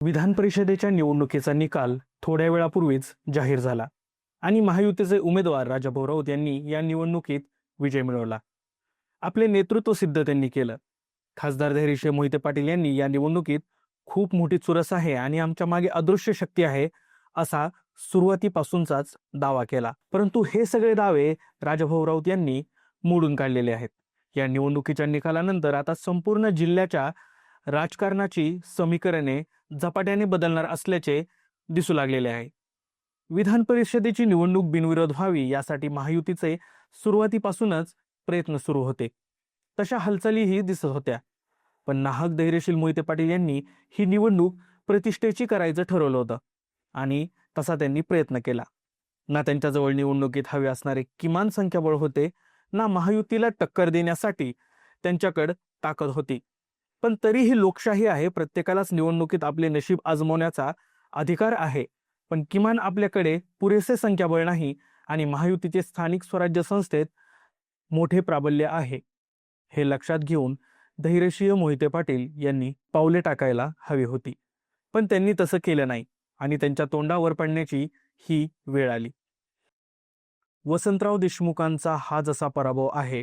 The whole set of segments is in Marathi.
विधान परिषदेच्या निवडणुकीचा निकाल थोड्या वेळापूर्वीच जाहीर झाला आणि महायुतीचे उमेदवार राजाभाऊ राऊत यांनी या निवडणुकीत विजय मिळवला. आपले नेतृत्व सिद्ध त्यांनी केलं. खासदार धैर्यशील मोहिते पाटील यांनी या निवडणुकीत खूप मोठी चुरस आहे आणि आमच्या मागे अदृश्य शक्ती आहे असा सुरुवातीपासूनचाच दावा केला. परंतु हे सगळे दावे राजाभाऊ राऊत यांनी मोडून काढलेले आहेत. या निवडणुकीच्या निकालानंतर आता संपूर्ण जिल्ह्याच्या राजकारणाची समीकरणे झपाट्याने बदलणार असल्याचे दिसू लागलेले आहे. विधान परिषदेची निवडणूक बिनविरोध व्हावी यासाठी महायुतीचे सुरुवातीपासूनच प्रयत्न सुरू होते. तशा हालचालीही दिसत होत्या. पण नाहक धैर्यशील मोहिते पाटील यांनी ही निवडणूक प्रतिष्ठेची करायचं ठरवलं होतं आणि तसा त्यांनी प्रयत्न केला. ना त्यांच्याजवळ निवडणुकीत हवे असणारे किमान संख्याबळ होते, ना महायुतीला टक्कर देण्यासाठी त्यांच्याकडे ताकद होती. पण तरीही लोकशाही आहे, प्रत्येकालाच निवडणुकीत आपले नशीब आजमावण्याचा अधिकार आहे. पण किमान आपल्याकडे पुरेसे संख्याबळ नाही आणि महायुतीचे स्थानिक स्वराज्य संस्थेत मोठे प्राबल्य आहे. हे लक्षात घेऊन धैर्यशील मोहिते पाटील यांनी पावले टाकायला हवी होती. पण त्यांनी तसं केलं नाही आणि त्यांच्या तोंडावर पडण्याची ही वेळ आली. वसंतराव देशमुखांचा हा जसा पराभव आहे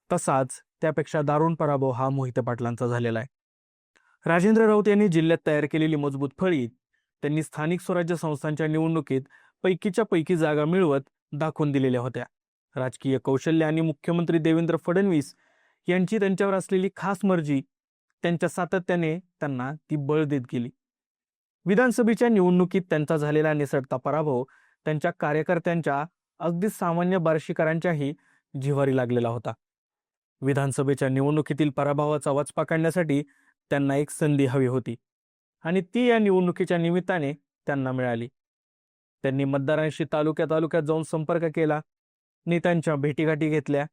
तसाच त्यापेक्षा दारुण पराभव हा मोहिते पाटलांचा झालेला आहे. राजेंद्र राऊत यांनी जिल्ह्यात तयार केलेली मजबूत फळी त्यांनी स्थानिक स्वराज्य संस्थांच्या निवडणुकीत पैकीच्या पैकी जागा मिळवत दाखवून दिलेल्या होत्या. राजकीय कौशल्य आणि मुख्यमंत्री देवेंद्र फडणवीस यांची त्यांच्यावर असलेली खास मर्जी त्यांच्या सातत्याने त्यांना ती बळ देत गेली. विधानसभेच्या निवडणुकीत त्यांचा झालेला निसटता पराभव त्यांच्या कार्यकर्त्यांच्या अगदी सामान्य बार्शीकरांच्याही जिव्हारी लागलेला होता. विधानसभेच्या निवडणुकीतील पराभवाचा वचपा काढण्यासाठी त्यांना एक संधी हवी होती आणि ती या निवडणुकीच्या निमित्ताने त्यांना मिळाली. त्यांनी मतदारांशी तालुक्यात जाऊन संपर्क केला, नेत्यांच्या भेटीगाठी घेतल्या.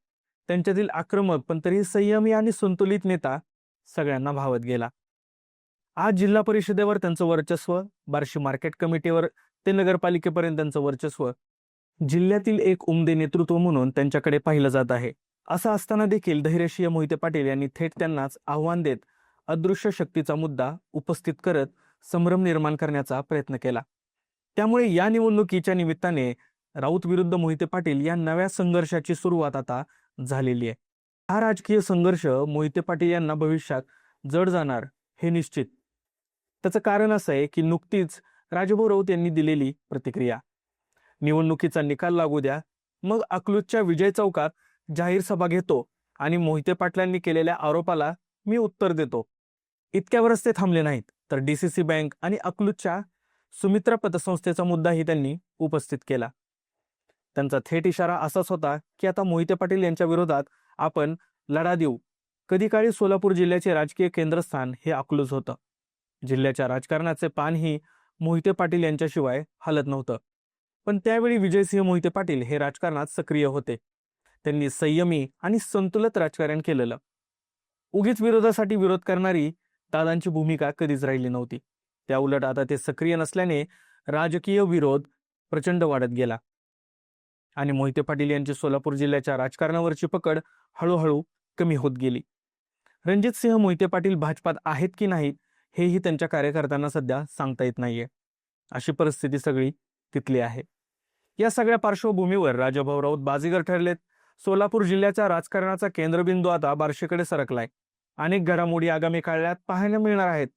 त्यांच्यातील आक्रमक पण तरीही संयमी आणि संतुलित नेता सगळ्यांना भावत गेला. आज जिल्हा परिषदेवर त्यांचं वर्चस्व, बार्शी मार्केट कमिटीवर ते नगरपालिकेपर्यंत त्यांचं वर्चस्व, जिल्ह्यातील एक उमदे नेतृत्व म्हणून त्यांच्याकडे पाहिलं जात आहे. असं असताना देखील धैर्यशील मोहिते पाटील यांनी थेट त्यांनाच आव्हान देत अदृश्य शक्तीचा मुद्दा उपस्थित करत संभ्रम निर्माण करण्याचा प्रयत्न केला. त्यामुळे या निवडणुकीच्या निमित्ताने राऊत विरुद्ध मोहिते पाटील या नव्या संघर्षाची सुरुवात आता झालेली आहे. हा राजकीय संघर्ष मोहिते पाटील यांना भविष्यात जड जाणार हे निश्चित. त्याचं कारण असं आहे की नुकतीच राजाभाऊ राऊत यांनी दिलेली प्रतिक्रिया, निवडणुकीचा निकाल लागू द्या, मग अकलूजच्या विजय चौकात जाहीर सभा घेतो आणि मोहिते पाटलांनी केलेल्या आरोपाला मी उत्तर देतो. इतक्यावरच ते थांबले नाहीत, तर DCC बँक आणि अकलूजच्या सुमित्रा पतसंस्थेचा मुद्दाही त्यांनी उपस्थित केला. त्यांचा थेट इशारा असाच होता की आता मोहिते पाटील यांच्या विरोधात आपण लढा देऊ. कधी काळी सोलापूर जिल्ह्याचे राजकीय केंद्रस्थान हे अकलूज होतं. जिल्ह्याच्या राजकारणाचे पानही मोहिते पाटील यांच्याशिवाय हलत नव्हतं. पण त्यावेळी विजयसिंह मोहिते पाटील हे राजकारणात सक्रिय होते. त्यांनी संयमी आणि संतुलित राजकारण केलेलं. उगीच विरोधासाठी विरोध करणारी दादांची भूमिका कधीच राहिली नव्हती. त्या उलट आता ते सक्रिय नसल्याने राजकीय विरोध प्रचंड वाढत गेला आणि मोहिते पाटील यांची सोलापूर जिल्ह्याच्या राजकारणावरची पकड हळूहळू कमी होत गेली. रणजितसिंह मोहिते पाटील भाजपात आहेत की नाहीत हेही त्यांच्या कार्यकर्त्यांना सध्या सांगता येत नाहीये. अशी परिस्थिती सगळी तिथली आहे. या सगळ्या पार्श्वभूमीवर राजाभाऊ राऊत बाजीगर ठरलेत. सोलापूर जिल्ह्याच्या राजकारणाचा केंद्रबिंदू आता बार्शीकडे सरकलाय. अनेक घडामोडी आगामी काळात पाहायला मिळणार आहेत.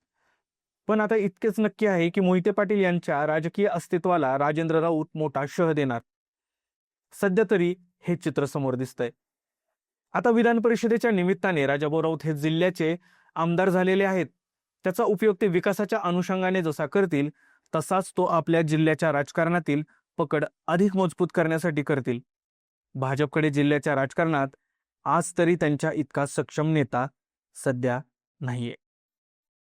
पण आता इतकेच नक्की आहे की मोहिते पाटील यांच्या राजकीय अस्तित्वाला राजेंद्र राऊत मोठा शह देणार. सध्या तरी हे चित्र समोर दिसतंय. आता विधान परिषदेच्या निमित्ताने राजाभाऊ राऊत हे जिल्ह्याचे आमदार झालेले आहेत. त्याचा उपयोग ते विकासाच्या अनुषंगाने जसा करतील तसाच तो आपल्या जिल्ह्याच्या राजकारणातील पकड अधिक मजबूत करण्यासाठी करतील. भाजपकडे जिल्ह्याच्या राजकारणात आज तरी त्यांच्या इतका सक्षम नेता सध्या नाहीये.